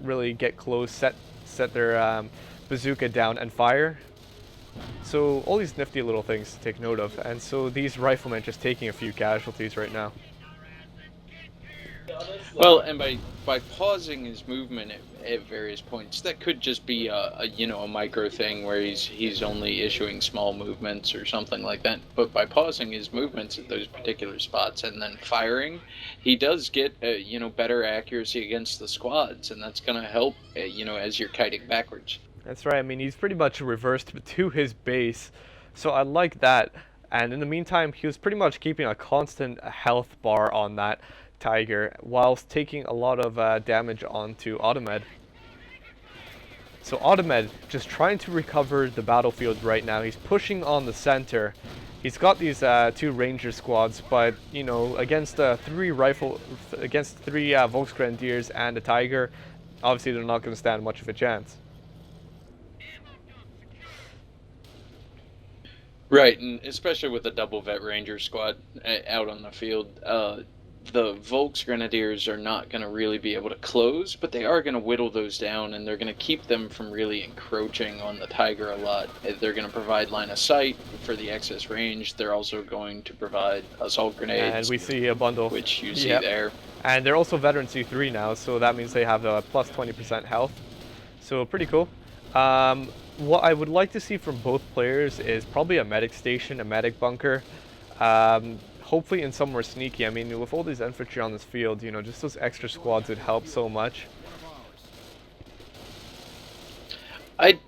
really get close, set their bazooka down and fire. So all these nifty little things to take note of, and so these riflemen just taking a few casualties right now. Well, and by pausing his movement at various points, that could just be a micro thing where he's only issuing small movements or something like that. But by pausing his movements at those particular spots and then firing, he does get better accuracy against the squads, and that's going to help as you're kiting backwards. That's right. I mean, he's pretty much reversed to his base, so I like that. And in the meantime, he was pretty much keeping a constant health bar on that Tiger, whilst taking a lot of damage onto Audemed. So Audemed just trying to recover the battlefield right now. He's pushing on the center. He's got these two ranger squads, but against three Volksgrenadiers and a Tiger, obviously they're not going to stand much of a chance. Right, and especially with a double vet ranger squad out on the field, the Volksgrenadiers are not going to really be able to close, but they are going to whittle those down, and they're going to keep them from really encroaching on the Tiger a lot. They're going to provide line of sight for the excess range. They're also going to provide assault grenades. And we see a bundle. Which you see there. And they're also veteran C3 now, so that means they have a plus 20% health. So pretty cool. What I would like to see from both players is probably a medic station, a medic bunker. Hopefully in somewhere sneaky. I mean, with all these infantry on this field, just those extra squads would help so much. I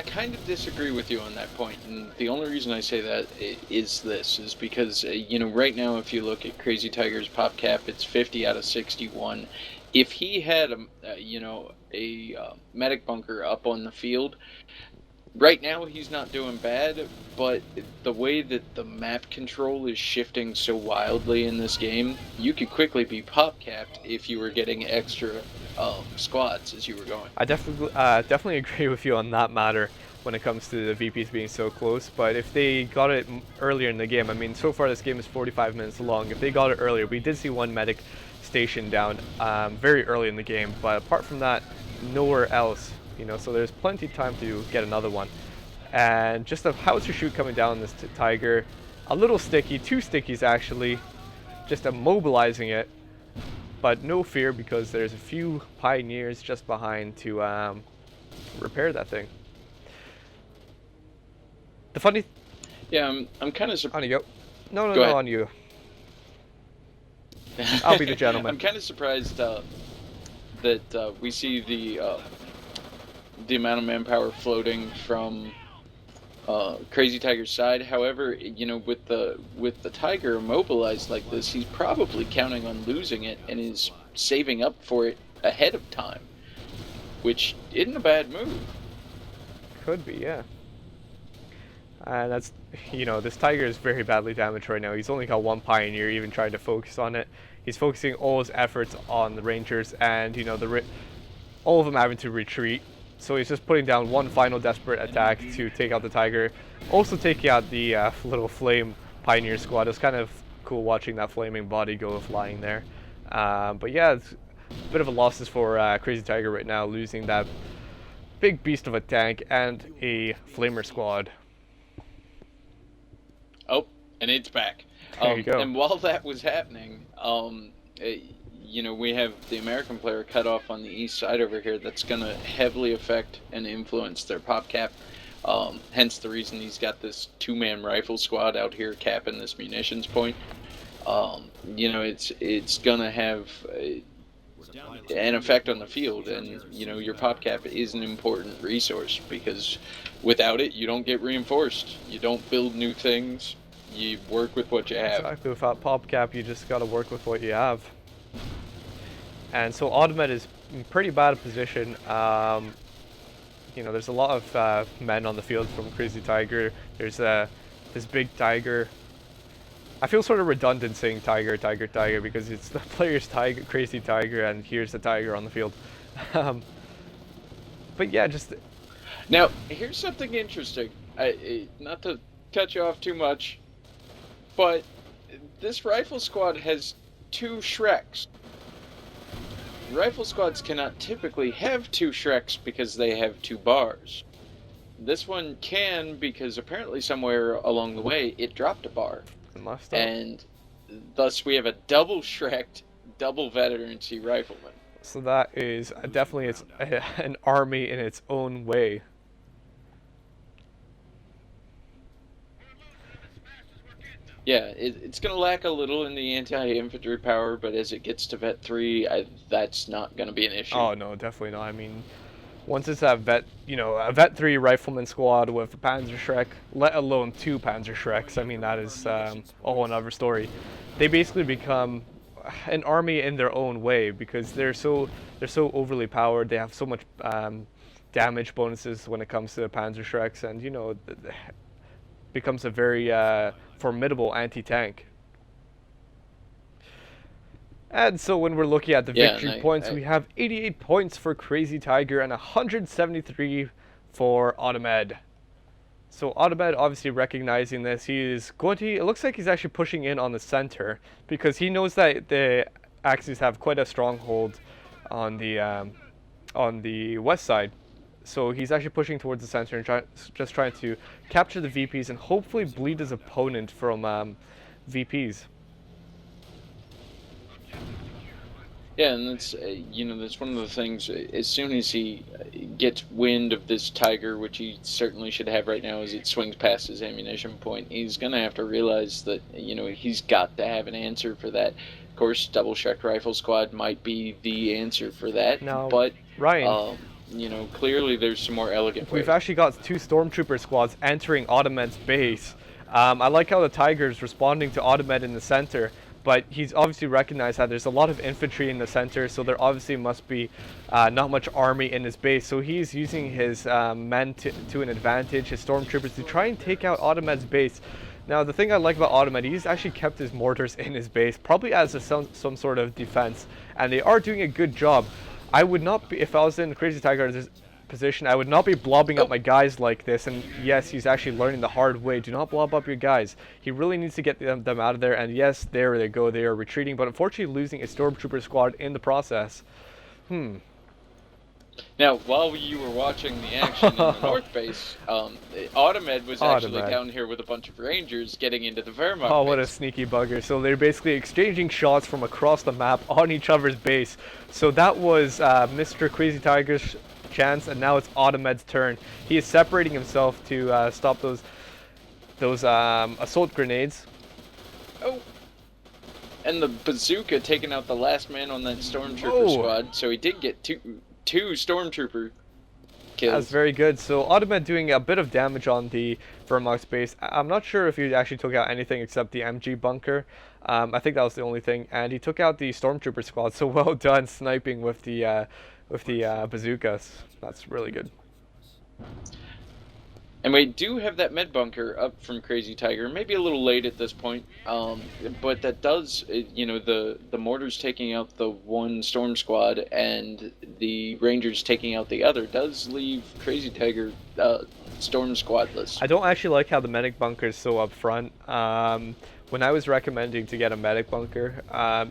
kind of disagree with you on that point, and the only reason I say that is because right now if you look at CrazyTiger's pop cap, it's 50 out of 61. If he had a medic bunker up on the field, right now he's not doing bad, but the way that the map control is shifting so wildly in this game, you could quickly be pop capped if you were getting extra squads as you were going. I definitely agree with you on that matter when it comes to the VPs being so close, but if they got it earlier in the game, I mean, so far this game is 45 minutes long. If they got it earlier, we did see one medic station down very early in the game, but apart from that, nowhere else, so there's plenty of time to get another one. And just a howitzer shoot coming down this Tiger, a little sticky, two stickies actually, just immobilizing it, but no fear because there's a few pioneers just behind to repair that thing. The funny... Yeah, I'm kind of surprised. On you go. No, on you. I'll be the gentleman. I'm kind of surprised that we see the amount of manpower floating from CrazyTiger's side. However, with the Tiger immobilized like this, he's probably counting on losing it and is saving up for it ahead of time, which isn't a bad move. Could be, yeah. And that's, this Tiger is very badly damaged right now. He's only got one Pioneer even trying to focus on it. He's focusing all his efforts on the Rangers and, all of them having to retreat. So he's just putting down one final desperate attack to take out the Tiger. Also taking out the little flame Pioneer squad. It's kind of cool watching that flaming body go flying there. But yeah, it's a bit of a losses for CrazyTiger right now, losing that big beast of a tank and a flamer squad. Oh, and it's back. There you go. And while that was happening, we have the American player cut off on the east side over here. That's going to heavily affect and influence their pop cap. Hence the reason he's got this two-man rifle squad out here capping this munitions point. It's going to have an effect on the field, and your pop cap is an important resource because without it you don't get reinforced, you don't build new things, you work with what you have. Exactly, without pop cap you just got to work with what you have. And so Audemed is in pretty bad position. There's a lot of men on the field from CrazyTiger. There's this big Tiger. I feel sort of redundant saying Tiger because it's the player's Tiger, CrazyTiger, and here's the Tiger on the field. But yeah, just... Now, here's something interesting. Not to cut you off too much, but this rifle squad has two Shreks. rifle squads cannot typically have 2 Shreks because they have 2 bars. This one can because apparently somewhere along the way it dropped a bar. It must have. And thus we have a double Shrek, double veterancy rifleman. So that is definitely an army in its own way. Yeah, it's going to lack a little in the anti-infantry power, but as it gets to Vet 3, that's not going to be an issue. Oh, no, definitely not. I mean, once it's a Vet 3 rifleman squad with a Panzer Shrek, let alone 2 Panzer Shreks, I mean, that is a whole another story. They basically become an army in their own way because they're so overly powered. They have so much damage bonuses when it comes to the Panzer Shreks, and becomes a very formidable anti-tank. And so when we're looking at the victory points, we have 88 points for CrazyTiger and 173 for Audemed. So Audemed, obviously recognizing this, it looks like he's actually pushing in on the center because he knows that the Axis have quite a stronghold on the west side. So he's actually pushing towards the center and just trying to capture the VPs and hopefully bleed his opponent from VPs. Yeah, and that's that's one of the things. As soon as he gets wind of this Tiger, which he certainly should have right now, as it swings past his ammunition point, he's gonna have to realize that he's got to have an answer for that. Of course, double Shrek rifle squad might be the answer for that, but Ryan, clearly there's some more elegant ways. We've actually got 2 stormtrooper squads entering Audemed's base. I like how the Tiger's responding to Audemed in the center, but he's obviously recognized that there's a lot of infantry in the center, so there obviously must be not much army in his base. So he's using his men to an advantage, his stormtroopers, to try and take out Audemed's base. Now, the thing I like about Audemed, he's actually kept his mortars in his base, probably as some sort of defense, and they are doing a good job. I would not be, if I was in CrazyTiger's position, I would not be blobbing up my guys like this. And yes, he's actually learning the hard way. Do not blob up your guys. He really needs to get them out of there. And yes, there they go. They are retreating, but unfortunately losing a stormtrooper squad in the process. Now, while you were watching the action in the north base, Audemed was actually down here with a bunch of Rangers getting into the Wehrmacht Oh, what a sneaky bugger. So they're basically exchanging shots from across the map on each other's base. So that was Mr. CrazyTiger's chance, and now it's Audemed's turn. He is separating himself to stop those assault grenades. Oh! And the bazooka taking out the last man on that stormtrooper squad, so he did get two stormtrooper kills. That's very good. So Audemed doing a bit of damage on the Wehrmacht base. I'm not sure if he actually took out anything except the MG bunker. I think that was the only thing, and he took out the stormtrooper squad. So well done sniping with the bazookas. That's really good. And we do have that med bunker up from CrazyTiger, maybe a little late at this point, but that does, the mortars taking out the one storm squad and the Rangers taking out the other does leave CrazyTiger storm squadless. I don't actually like how the medic bunker is so up front. When I was recommending to get a medic bunker,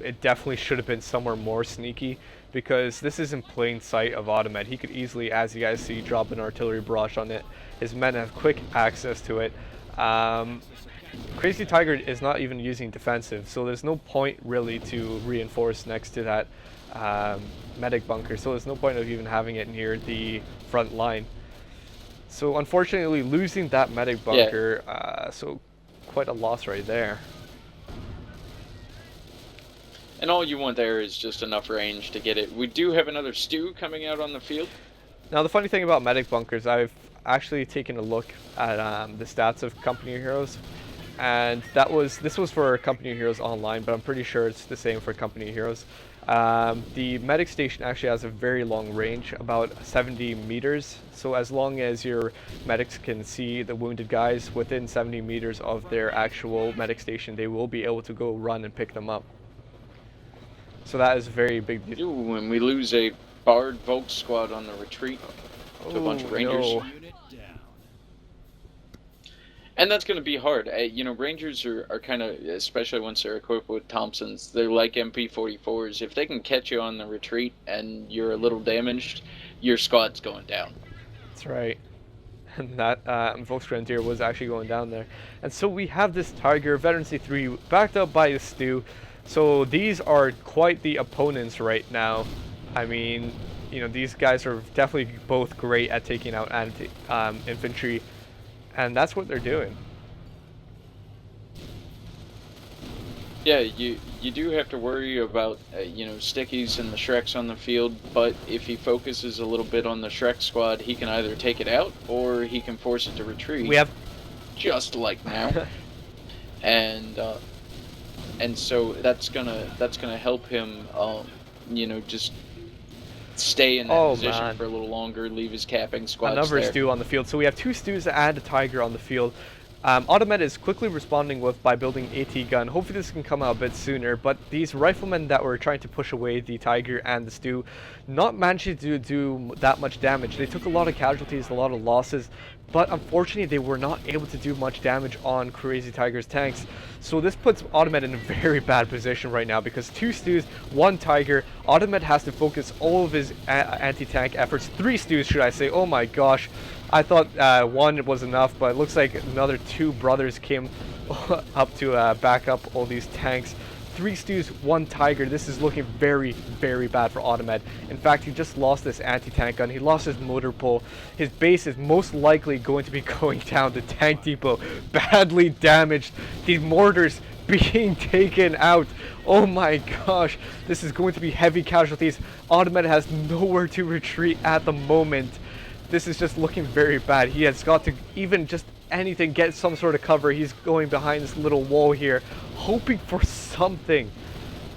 it definitely should have been somewhere more sneaky, because this is in plain sight of Audemed. He could easily, as you guys see, drop an artillery barrage on it. His men have quick access to it. CrazyTiger is not even using defensive, so there's no point really to reinforce next to that medic bunker, so there's no point of even having it near the front line. So unfortunately losing that medic bunker, so quite a loss right there. And all you want there is just enough range to get it. We do have another Stu coming out on the field. Now the funny thing about medic bunkers, I've actually taken a look at the stats of Company of Heroes, and this was for Company of Heroes Online, but I'm pretty sure it's the same for Company of Heroes. The medic station actually has a very long range, about 70 meters, so as long as your medics can see the wounded guys within 70 meters of their actual medic station, they will be able to go run and pick them up. So that is a very big deal. Ooh, and we lose a Bard Volk squad on the retreat to a bunch of Rangers. No. And that's going to be hard. You know, Rangers are kind of, especially once they're equipped with Thompsons, they're like MP-44s. If they can catch you on the retreat and you're a little damaged, your squad's going down. That's right. And that Volksgrenadier was actually going down there. And so we have this Tiger, Veteran C3, backed up by the Stu. So these are quite the opponents right now. I mean, you know, these guys are definitely both great at taking out infantry, and that's what they're doing. Yeah, you do have to worry about you know, Stickies and the Shreks on the field, but if he focuses a little bit on the Shrek squad, he can either take it out or he can force it to retreat. We have just like now, and so that's gonna help him, you know, just stay in that position for a little longer, leave his capping squads another there. Stu on the field. So we have two Stus and a Tiger on the field. Audemed is quickly responding by building AT gun. Hopefully this can come out a bit sooner, but these riflemen that were trying to push away the Tiger and the Stu not managing to do that much damage. They took a lot of casualties, a lot of losses, but unfortunately they were not able to do much damage on CrazyTiger's tanks. So this puts Audemed in a very bad position right now because two Stus, one Tiger. Audemed has to focus all of his anti-tank efforts, three Stus should I say. Oh my gosh. I thought one was enough, but it looks like another two brothers came up to back up all these tanks. Three Stus, one Tiger. This is looking very, very bad for Audemed. In fact, he just lost this anti-tank gun. He lost his motor pole. His base is most likely going to be going down. The tank depot badly damaged. These mortars being taken out. Oh my gosh. This is going to be heavy casualties. Audemed has nowhere to retreat at the moment. This is just looking very bad. He has got to even just anything, get some sort of cover. He's going behind this little wall here, hoping for something.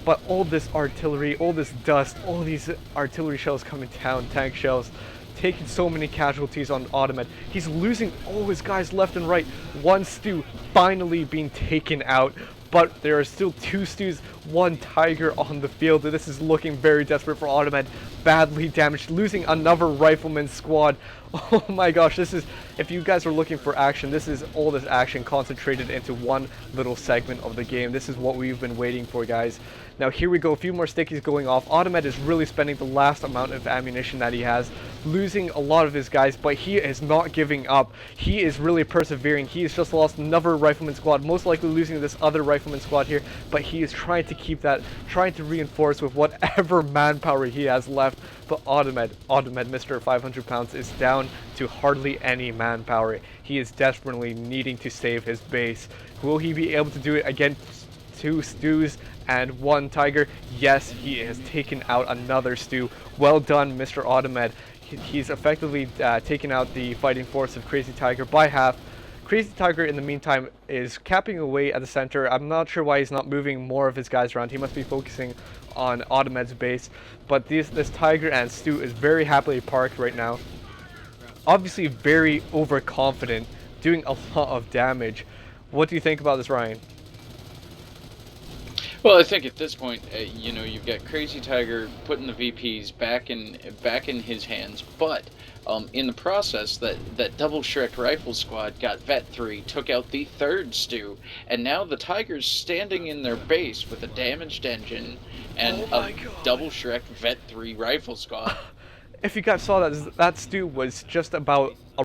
But all this artillery, all this dust, all these artillery shells coming down, tank shells, taking so many casualties on Audemed. He's losing all his guys left and right. One Stu finally being taken out. But there are still two Stus, one Tiger on the field. This is looking very desperate for Audemed. Badly damaged, losing another rifleman squad. Oh my gosh, this is, if you guys are looking for action, this is all this action concentrated into one little segment of the game. This is what we've been waiting for, guys. Now here we go, a few more stickies going off. Audemed is really spending the last amount of ammunition that he has, losing a lot of his guys, but he is not giving up. He is really persevering. He has just lost another rifleman squad, most likely losing this other rifleman squad here, but he is trying to keep that, trying to reinforce with whatever manpower he has left. But Audemed, Mr. 500 pounds, is down to hardly any manpower. He is desperately needing to save his base. Will he be able to do it against two Stus and one Tiger? Yes, he has taken out another Stu. Well done, Mr. Audemed. He's effectively taken out the fighting force of CrazyTiger by half. CrazyTiger, in the meantime, is capping away at the center. I'm not sure why he's not moving more of his guys around. He must be focusing on Audemed's base. But this Tiger and Stu is very happily parked right now. Obviously very overconfident, doing a lot of damage. What do you think about this, Ryan? Well, I think at this point, you know, you've got CrazyTiger putting the VPs back in his hands, but in the process, that double Shrek rifle squad got Vet 3, took out the third Stu, and now the Tiger's standing in their base with a damaged engine and a double Shrek Vet 3 rifle squad. If you guys saw that Stu was just about